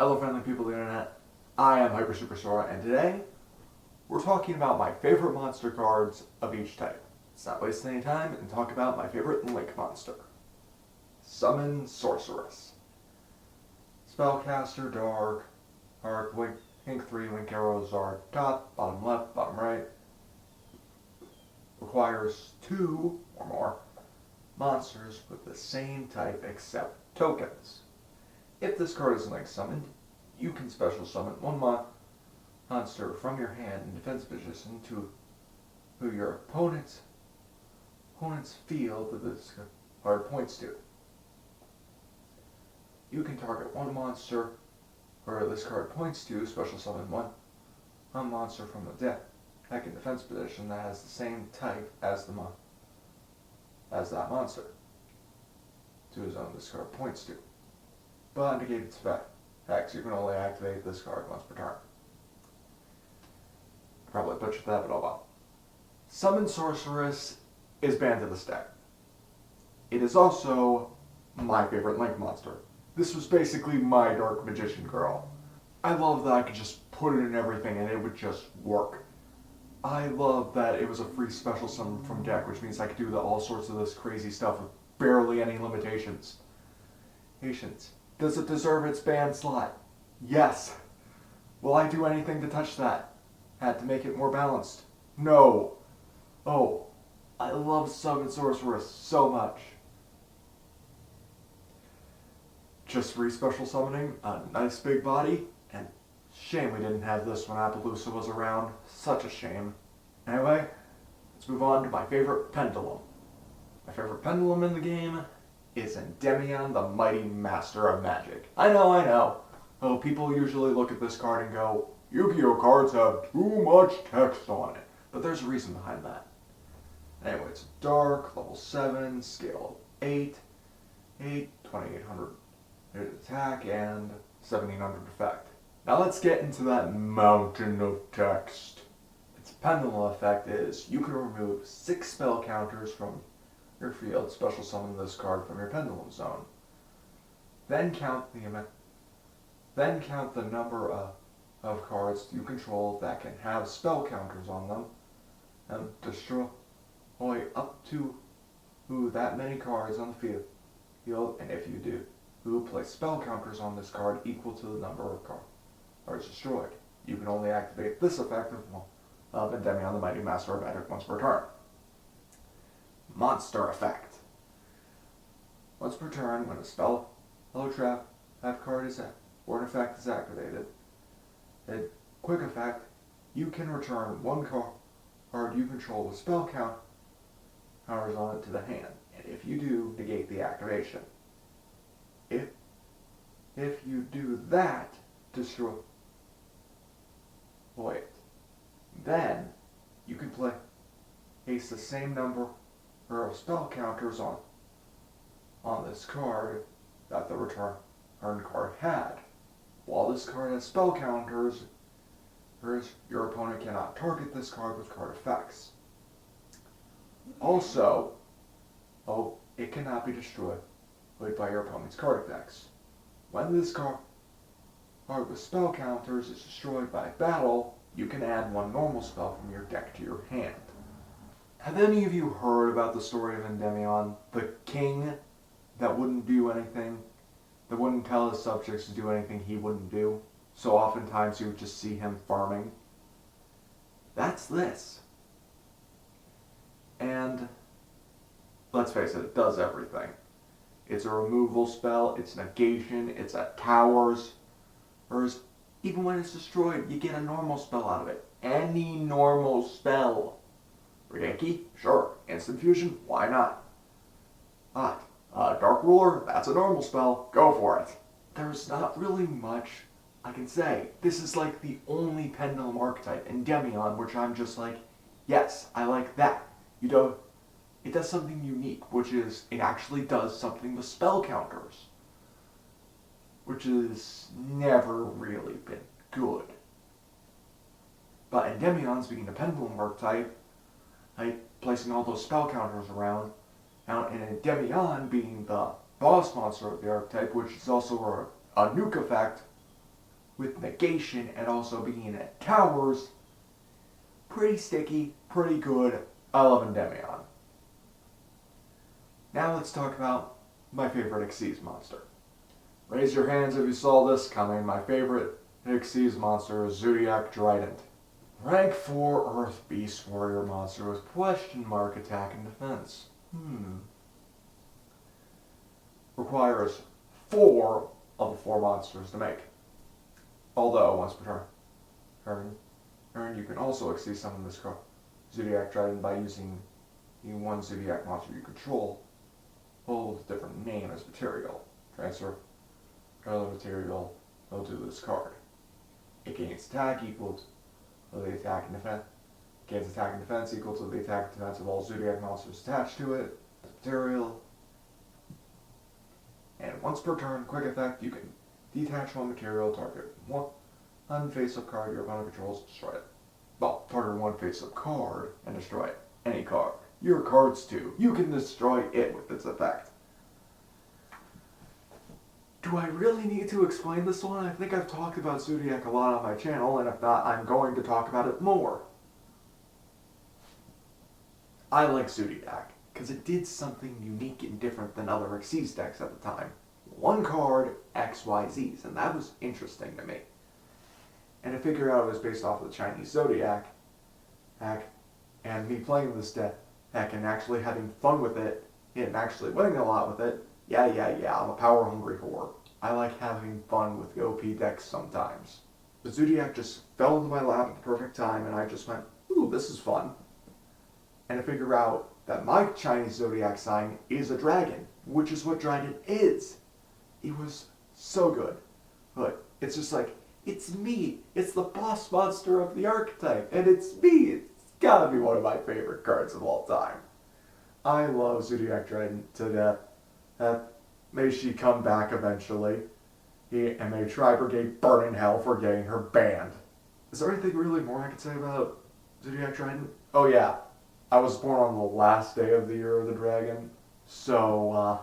Hello friendly people of the internet, I am Hyper Super Sora, and today we're talking about my favorite monster cards of each type. Let's not waste any time and talk about my favorite Link monster. Summon Sorceress. Spellcaster, Dark, Link 3, Link arrows are top, bottom left, bottom right. Requires 2 or more monsters with the same type except tokens. If this card is Link summoned, you can special summon one monster from your hand in defense position to who your opponent's field that this card points to. You can target one monster where this card points to, special summon one monster from the deck in defense position that has the same type as that monster to the zone this card points to. But negate its effects. You can only activate this card once per turn. Probably butchered that, but oh well. Summon Sorceress is banned to this deck. It is also my favorite Link monster. This was basically my Dark Magician girl. I love that I could just put it in everything and it would just work. I love that it was a free special summon from deck, which means I could do all sorts of this crazy stuff with barely any limitations. Does it deserve its banned slot? Yes. Will I do anything to touch that? Had to make it more balanced? No. Oh, I love Summon Sorceress so much. Just free special summoning, a nice big body, and shame we didn't have this when Appaloosa was around. Such a shame. Anyway, let's move on to my favorite Pendulum. My favorite Pendulum in the game is Endymion, the Mighty Master of Magic. I know. Oh, people usually look at this card and go, Yu-Gi-Oh cards have too much text on it. But there's a reason behind that. Anyway, it's dark, level 7, scale 8, 2800 attack, and 1700 effect. Now let's get into that mountain of text. Its Pendulum effect is you can remove 6 spell counters from your field, special summon this card from your Pendulum zone. Then count the number of cards you control that can have spell counters on them, and destroy up to that many cards on the field, and if you do, place spell counters on this card equal to the number of cards destroyed. You can only activate this effect of Endymion, the Mighty Master of Magic once per turn. Monster effect. Once per turn, when a spell, trap card or an effect is activated, a quick effect, you can return one card you control with spell counters on it to the hand, and if you do, negate the activation. If you do that, destroy it. Then you can place the same number of spell counters on this card that the return card had. While this card has spell counters, your opponent cannot target this card with card effects. Also, it cannot be destroyed by your opponent's card effects. When this card with spell counters is destroyed by battle, you can add one normal spell from your deck to your hand. Have any of you heard about the story of Endymion, the king that wouldn't do anything, that wouldn't tell his subjects to do anything he wouldn't do? So oftentimes you would just see him farming. That's this. And let's face it does everything. It's a removal spell, it's negation, it's at towers. Whereas even when it's destroyed, you get a normal spell out of it. Any normal spell. Yankee? Sure. Instant Fusion? Why not? Dark Ruler? That's a normal spell. Go for it. There's not really much I can say. This is like the only Pendulum archetype, Endymion, which I'm just like, yes, I like that. It does something unique, which is it actually does something with spell counters, which has never really been good. But Endymion's being the Pendulum archetype, placing all those spell counters around, and Endymion being the boss monster of the archetype, which is also a nuke effect, with negation and also being at towers. Pretty sticky, pretty good. I love Endymion. Now let's talk about my favorite Xyz monster. Raise your hands if you saw this coming. My favorite Xyz monster is Zoodiac Trident. Rank 4 Earth Beast Warrior monster with question mark attack and defense. Requires 4 of the 4 monsters to make. Although, once per turn, you can also Xyz summon this Zoodiac Trident by using the one Zoodiac monster you control, all with a different name as material. Transfer other material to this card. It gains attack equal to the attack and defense. Gains attack and defense equal to the attack and defense of all Zoodiac monsters attached to it. Material. And once per turn, quick effect, you can detach one material, target one face-up card your opponent controls, destroy it. Well, target one face-up card and destroy it. Any card. Your cards too. You can destroy it with its effect. Do I really need to explain this one? I think I've talked about Zoodiac a lot on my channel, and if not, I'm going to talk about it more. I like Zoodiac, because it did something unique and different than other Xyz decks at the time. One card, XYZs, and that was interesting to me. And to figure out it was based off of the Chinese Zodiac, and me playing this deck and actually having fun with it, and actually winning a lot with it. Yeah, I'm a power-hungry whore. I like having fun with the OP decks sometimes. The Zoodiac just fell into my lap at the perfect time, and I just went, ooh, this is fun. And to figure out that my Chinese Zodiac sign is a dragon, which is what Dragon is. It was so good. But it's just like, it's me. It's the boss monster of the archetype, and it's me. It's gotta be one of my favorite cards of all time. I love Zoodiac Trident to death. May she come back eventually. And may Tri-Brigade burn in hell for getting her banned. Is there anything really more I can say about Zoodiac Trident? Oh yeah, I was born on the last day of the Year of the Dragon. So,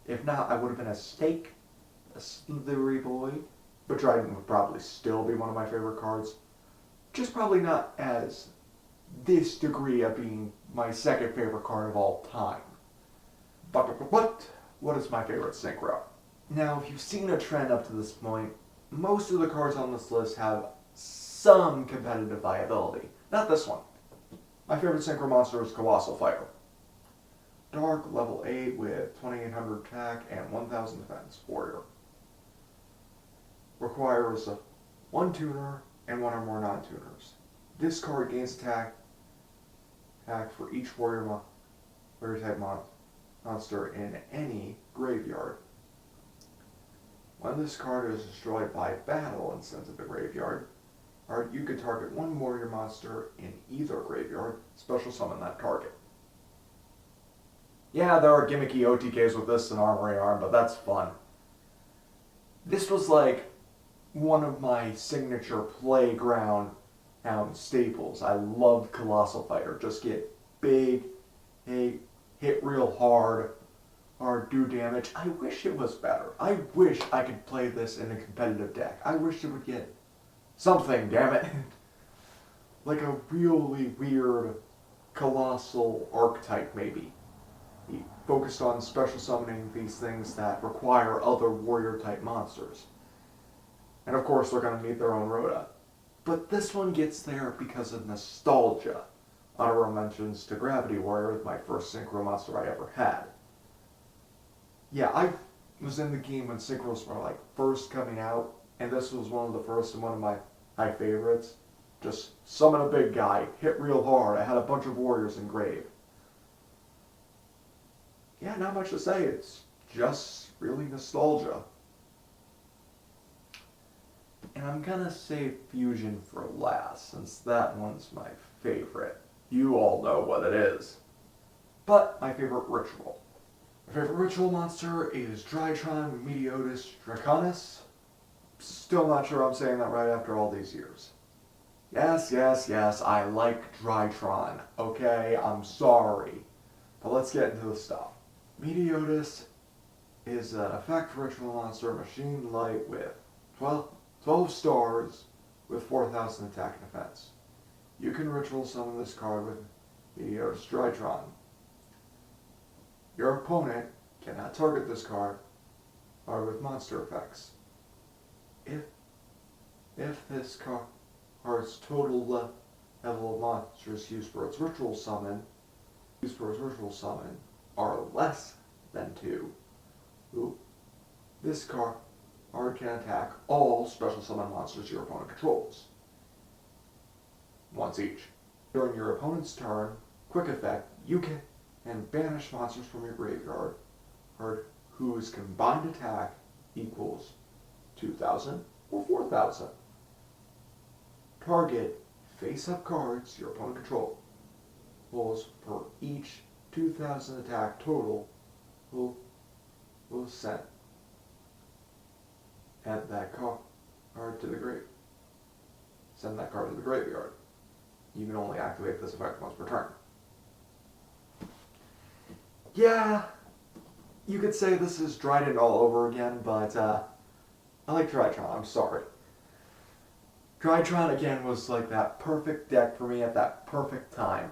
if not, I would have been a snake, a slithery boy. But Trident would probably still be one of my favorite cards. Just probably not as this degree of being my second favorite card of all time. But what is my favorite synchro? Now, if you've seen a trend up to this point, most of the cards on this list have some competitive viability. Not this one. My favorite synchro monster is Colossal Fighter. Dark, level 8 with 2800 attack and 1000 defense. Warrior. Requires 1 tuner and 1 or more non-tuners. This card gains attack for each warrior type monster in any graveyard. When this card is destroyed by battle and sent to the graveyard, you can target 1 warrior monster in either graveyard, special summon that target. Yeah, there are gimmicky OTKs with this and Armory Arm, but that's fun. This was like one of my signature playground staples. I loved Colossal Fighter. Just get big, hit real hard, or do damage. I wish it was better. I wish I could play this in a competitive deck. I wish it would get something, damn it. Like a really weird colossal archetype, maybe. He focused on special summoning these things that require other warrior type monsters. And of course they're going to meet their own Rhoda. But this one gets there because of nostalgia. Honorable mentions to Gravity Warrior, my first synchro monster I ever had. Yeah, I was in the game when synchros were like first coming out, and this was one of the first and one of my favorites. Just summon a big guy, hit real hard. I had a bunch of warriors in grave. Yeah, not much to say. It's just really nostalgia. And I'm gonna save Fusion for last, since that one's my favorite. You all know what it is. But my favorite ritual. My favorite ritual monster is Drytron Meteotis Draconis. Still not sure I'm saying that right after all these years. Yes, I like Drytron. Okay, I'm sorry. But let's get into the stuff. Meteotis is an effect ritual monster, machine light with 12 12 stars with 4,000 attack and defense. You can ritual summon this card with Meteor's Drytron. Your opponent cannot target this card or with monster effects. If this card's total level of monsters used for its ritual summon are less than 2, this card can attack all special summon monsters your opponent controls, once each. During your opponent's turn, quick effect, you can banish monsters from your graveyard whose combined attack equals 2,000 or 4,000. Target face-up cards your opponent controls for each 2,000 attack total will send that card to the grave. Send that card to the graveyard. You can only activate this effect once per turn. Yeah, you could say this is Dryden all over again, but I like Drytron, I'm sorry. Drytron again was like that perfect deck for me at that perfect time.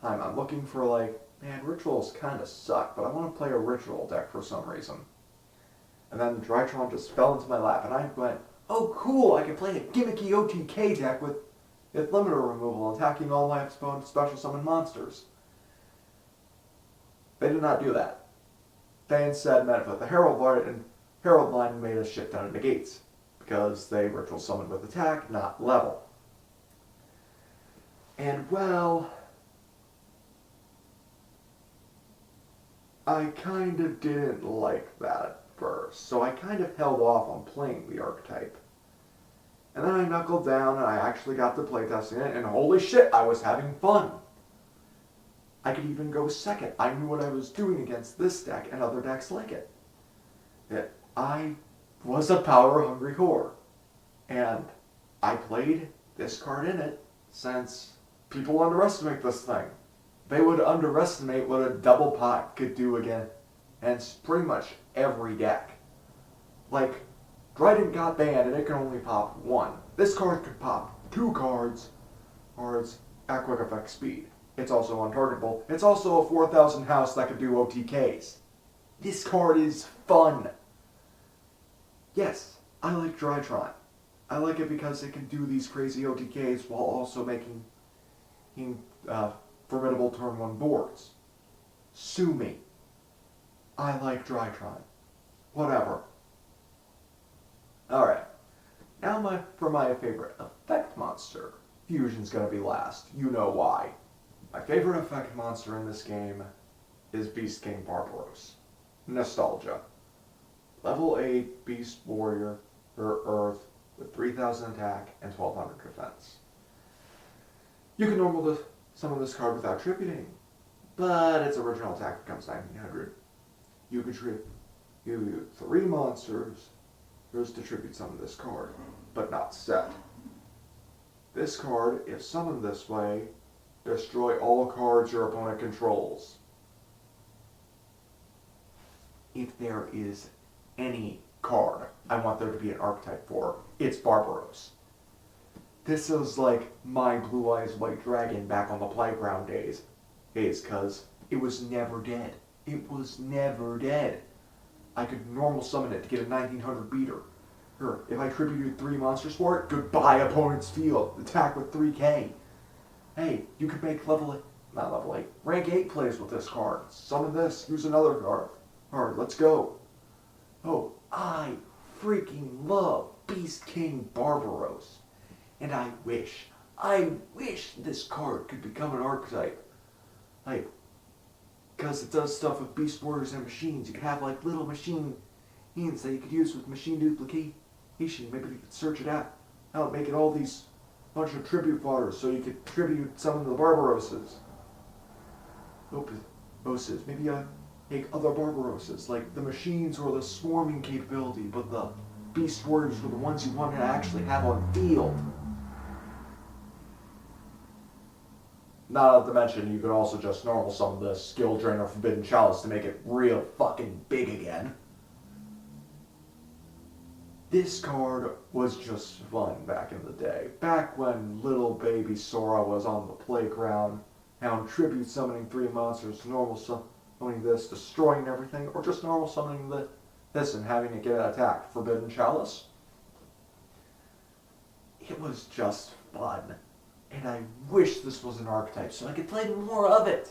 I'm looking for like, man, rituals kind of suck, but I want to play a ritual deck for some reason. And then Drytron just fell into my lap, and I went, oh cool, I can play a gimmicky OTK deck with limiter removal, attacking all my opponent's special summon monsters. They did not do that. They instead met with the Herald line, and Herald line made a shit ton of negates, because they ritual summoned with attack, not level. And well, I kind of didn't like that at first, so I kind of held off on playing the archetype. And then I knuckled down and I actually got to playtesting it, and holy shit, I was having fun! I could even go second. I knew what I was doing against this deck and other decks like it. I was a power-hungry whore. And I played this card in it since people underestimate this thing. They would underestimate what a double pot could do again, and it's pretty much every deck. Like, Dryden got banned and it can only pop 1. This card could pop 2 cards at quick effect speed. It's also untargetable. It's also a 4,000 house that could do OTKs. This card is fun. Yes, I like Drytron. I like it because it can do these crazy OTKs while also making formidable turn 1 boards. Sue me. I like Drytron. Whatever. Alright. Now for my favorite effect monster. Fusion's gonna be last. You know why. My favorite effect monster in this game is Beast King Barbaros. Nostalgia. Level 8 Beast Warrior for Earth with 3,000 attack and 1,200 defense. You can normal summon this card without tributing, but its original attack becomes 1,900. You contribute 3 monsters to tribute summon this card, but not set. This card, if summoned this way, destroy all cards your opponent controls. If there is any card I want there to be an archetype for, it's Barbaros. This is like my Blue Eyes White Dragon back on the playground days, because it was never dead. It was never dead. I could normal summon it to get a 1900 beater. Or if I tributed 3 monsters for it, goodbye opponent's field. Attack with 3k. Hey, you could make rank 8 plays with this card. Summon this, use another card. Let's go. Oh, I freaking love Beast King Barbaros. And I wish this card could become an archetype. Because it does stuff with Beast Warriors and machines. You could have little machines that you could use with machine duplication. Maybe you could search it out, make it all these bunch of tribute fodders so you could tribute some of the Barbaroses. Maybe I make other Barbaroses, like the machines or the swarming capability, but the Beast Warriors were the ones you wanted to actually have on field. Not to mention, you could also just normal summon the Skill Drainer Forbidden Chalice to make it real fucking big again. This card was just fun back in the day. Back when little baby Sora was on the playground, now tribute summoning 3 monsters, normal summoning this, destroying everything, or just normal summoning this and having it get attacked. Forbidden Chalice. It was just fun. And I wish this was an archetype so I could play more of it.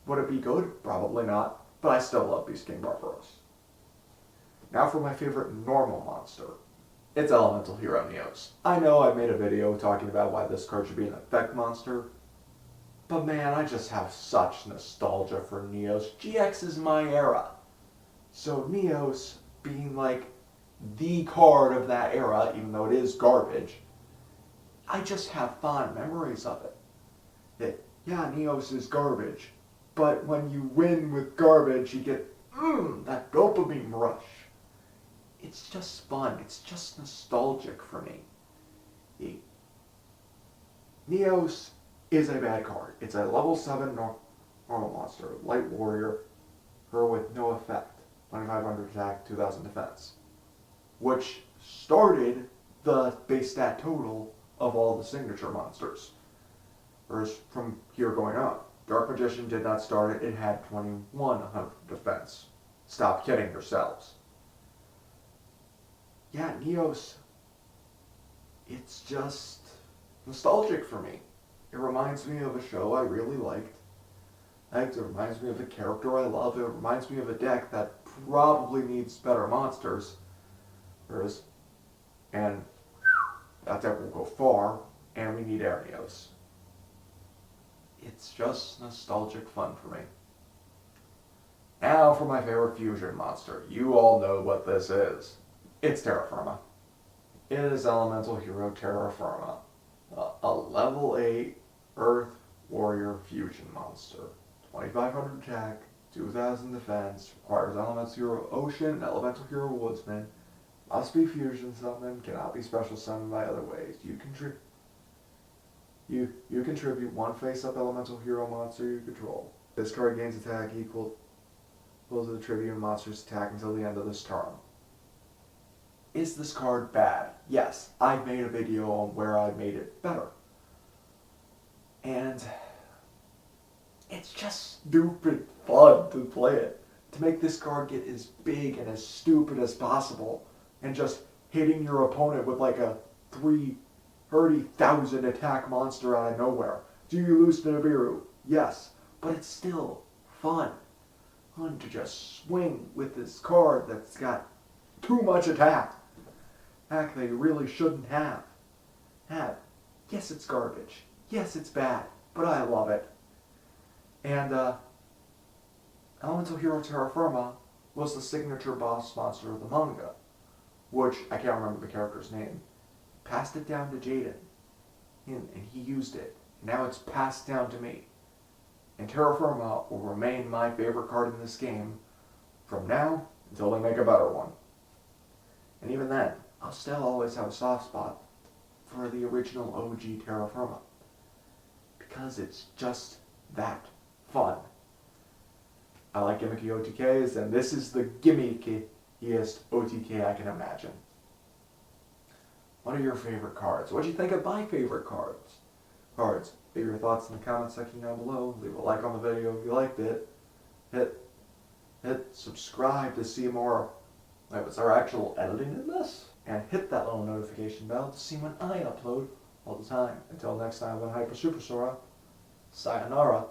Would it be good? Probably not. But I still love Beast King Barbaros. Now for my favorite normal monster. It's Elemental Hero Neos. I know I've made a video talking about why this card should be an effect monster. But man, I just have such nostalgia for Neos. GX is my era. So Neos being like the card of that era, even though it is garbage, I just have fond memories of it. That, yeah, Neos is garbage, but when you win with garbage, you get, that dopamine rush. It's just fun. It's just nostalgic for me. Neos is a bad card. It's a level 7 normal monster, light warrior, her with no effect, 2500 attack, 2000 defense, which started the base stat total of all the signature monsters. Whereas from here going up, Dark Magician did not start it. It had 2100 defense. Stop kidding yourselves. Yeah, Neos, it's just nostalgic for me. It reminds me of a show I really liked. It reminds me of a character I love. It reminds me of a deck that probably needs better monsters. And that deck will go far, and we need Neos. It's just nostalgic fun for me. Now for my favorite fusion monster. You all know what this is. It's Terra Firma. It is Elemental Hero Terra Firma, a level 8 Earth Warrior fusion monster. 2500 attack, 2000 defense, requires Elemental Hero Ocean, Elemental Hero Woodsman, must be fusion summoned, cannot be special summoned by other ways. You contribute 1 face-up Elemental Hero monster you control. This card gains attack equal to the tribute monster's attack until the end of this turn. Is this card bad? Yes, I've made a video on where I made it better. And it's just stupid fun to play it. To make this card get as big and as stupid as possible, and just hitting your opponent with like a 30,000 attack monster out of nowhere. Do you lose to Nibiru? Yes, but it's still fun. Fun to just swing with this card that's got too much attack. Attack they really shouldn't have. Yes, it's garbage. Yes, it's bad, but I love it. And Elemental Hero Terra Firma was the signature boss monster of the manga, which I can't remember the character's name. Passed it down to Jaden, and he used it. Now it's passed down to me. And Terra Firma will remain my favorite card in this game from now until they make a better one. And even then, I'll still always have a soft spot for the original OG Terra Firma, because it's just that fun. I like gimmicky OTKs, and this is the gimmickiest OTK I can imagine. What are your favorite cards? What do you think of my favorite cards? Leave your thoughts in the comment section down below. Leave a like on the video if you liked it. Hit subscribe to see more. Wait, was there actual editing in this? And hit that little notification bell to see when I upload all the time. Until next time, I'm Hyper Super Sora. Sayonara.